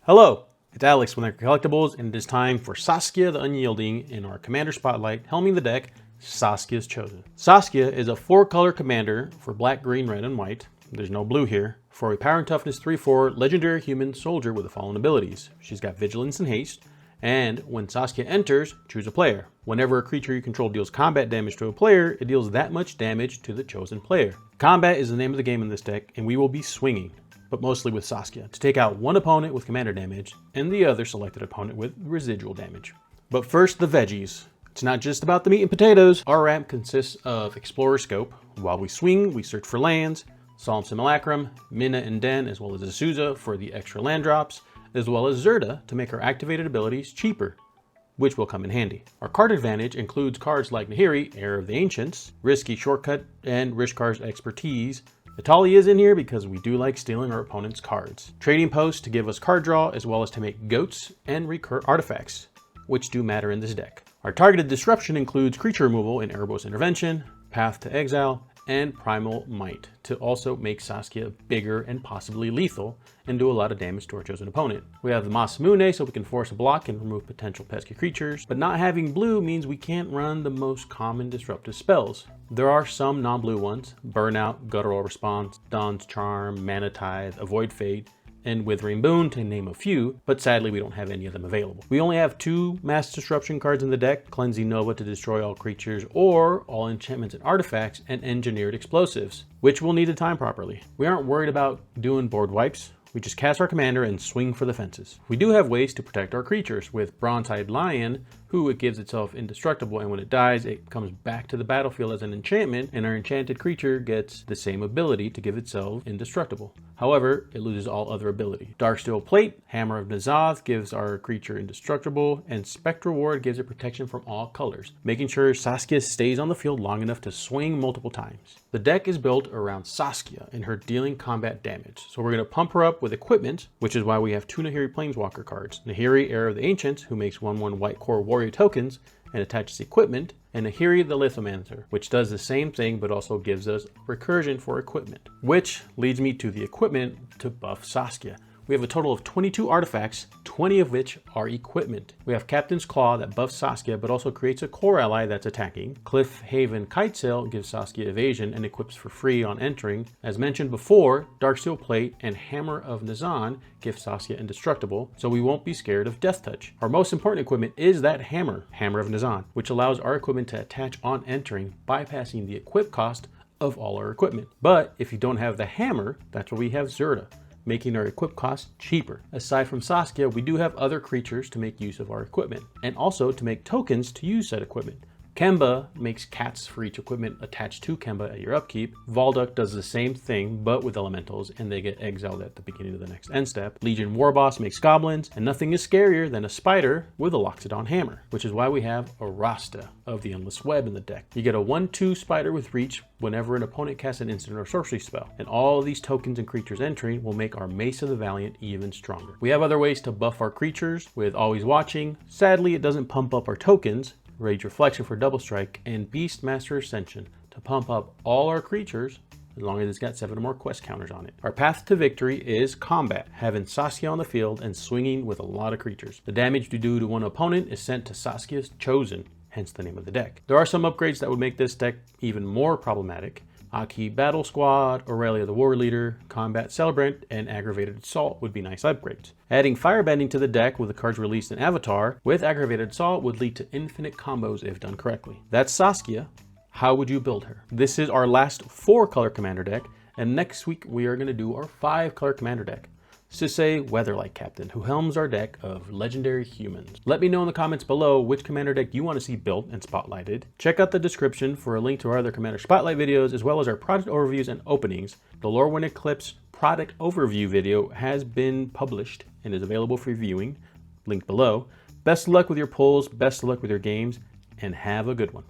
Hello, it's Alex with Collectibles, and it is time for Saskia the Unyielding in our Commander Spotlight, helming the deck, Saskia's Chosen. Saskia is a 4-color commander for black, green, red, and white. There's no blue here. For a power and toughness 3/4 legendary human soldier with the following abilities. She's got vigilance and haste, and when Saskia enters, choose a player. Whenever a creature you control deals combat damage to a player, it deals that much damage to the chosen player. Combat is the name of the game in this deck, and we will be swinging, but mostly with Saskia, to take out one opponent with commander damage and the other selected opponent with residual damage. But first, the veggies. It's not just about the meat and potatoes. Our ramp consists of Explorer Scope. While we swing, we search for lands, Solemn Simulacrum, Mina and Den, as well as Azusa for the extra land drops, as well as Zerda to make our activated abilities cheaper, which will come in handy. Our card advantage includes cards like Nahiri, Heir of the Ancients, Risky Shortcut, and Rishkar's Expertise. Itali is in here because we do like stealing our opponent's cards. Trading Post to give us card draw, as well as to make goats and recur artifacts, which do matter in this deck. Our targeted disruption includes creature removal in Erebos Intervention, Path to Exile, and Primal Might to also make Saskia bigger and possibly lethal and do a lot of damage to our chosen opponent. We have the Masamune so we can force a block and remove potential pesky creatures, but not having blue means we can't run the most common disruptive spells. There are some non-blue ones: Burnout, Guttural Response, Dawn's Charm, Mana Tithe, Avoid Fate, and Withering Boon, to name a few, but sadly we don't have any of them available. We only have 2 mass disruption cards in the deck: Cleansing Nova to destroy all creatures or all enchantments and artifacts, and Engineered Explosives, which we'll need to time properly. We aren't worried about doing board wipes. We just cast our commander and swing for the fences. We do have ways to protect our creatures with Bronze-Eyed Lion, who it gives itself indestructible, and when it dies, it comes back to the battlefield as an enchantment, and our enchanted creature gets the same ability to give itself indestructible. However, it loses all other ability. Darksteel Plate, Hammer of Nazath, gives our creature indestructible, and Spectral Ward gives it protection from all colors, making sure Saskia stays on the field long enough to swing multiple times. The deck is built around Saskia and her dealing combat damage, so we're going to pump her up with equipment, which is why we have 2 Nahiri Planeswalker cards. Nahiri, Heir of the Ancients, who makes 1/1 white core warrior tokens and attaches equipment, and Nahiri the Lithomancer, which does the same thing but also gives us recursion for equipment. Which leads me to the equipment to buff Saskia. We have a total of 22 artifacts, 20 of which are equipment. We have Captain's Claw that buffs Saskia but also creates a core ally that's attacking. Cliff Haven Kitesail gives Saskia evasion and equips for free on entering. As mentioned before, Darksteel Plate and Hammer of Nazan give Saskia indestructible, so we won't be scared of Death Touch. Our most important equipment is that Hammer of Nazan, which allows our equipment to attach on entering, bypassing the equip cost of all our equipment. But if you don't have the Hammer, that's where we have Zerda, making our equip cost cheaper. Aside from Saskia, we do have other creatures to make use of our equipment, and also to make tokens to use said equipment. Kemba makes cats for each equipment attached to Kemba at your upkeep. Valduk does the same thing, but with elementals, and they get exiled at the beginning of the next end step. Legion Warboss makes goblins, and nothing is scarier than a spider with a Loxodon hammer, which is why we have a Rasta of the Endless Web in the deck. You get a 1/2 spider with reach whenever an opponent casts an instant or sorcery spell, and all of these tokens and creatures entering will make our Mace of the Valiant even stronger. We have other ways to buff our creatures with Always Watching. Sadly, it doesn't pump up our tokens. Rage Reflection for double strike, and Beastmaster Ascension to pump up all our creatures as long as it's got 7 or more quest counters on it. Our path to victory is combat, having Saskia on the field and swinging with a lot of creatures. The damage you do to one opponent is sent to Saskia's Chosen, hence the name of the deck. There are some upgrades that would make this deck even more problematic. Aki Battle Squad, Aurelia the War Leader, Combat Celebrant, and Aggravated Assault would be nice upgrades. Adding Firebending to the deck with the cards released in Avatar with Aggravated Assault would lead to infinite combos if done correctly. That's Saskia. How would you build her? This is our last 4-color commander deck, and next week we are going to do our 5-color commander deck. Sisay Weatherlight Captain, who helms our deck of legendary humans. Let me know in the comments below which commander deck you want to see built and spotlighted. Check out the description for a link to our other commander spotlight videos, as well as our product overviews and openings. The Lorwyn Eclipsed product overview video has been published and is available for viewing, linked below. Best of luck with your pulls, best of luck with your games, and have a good one.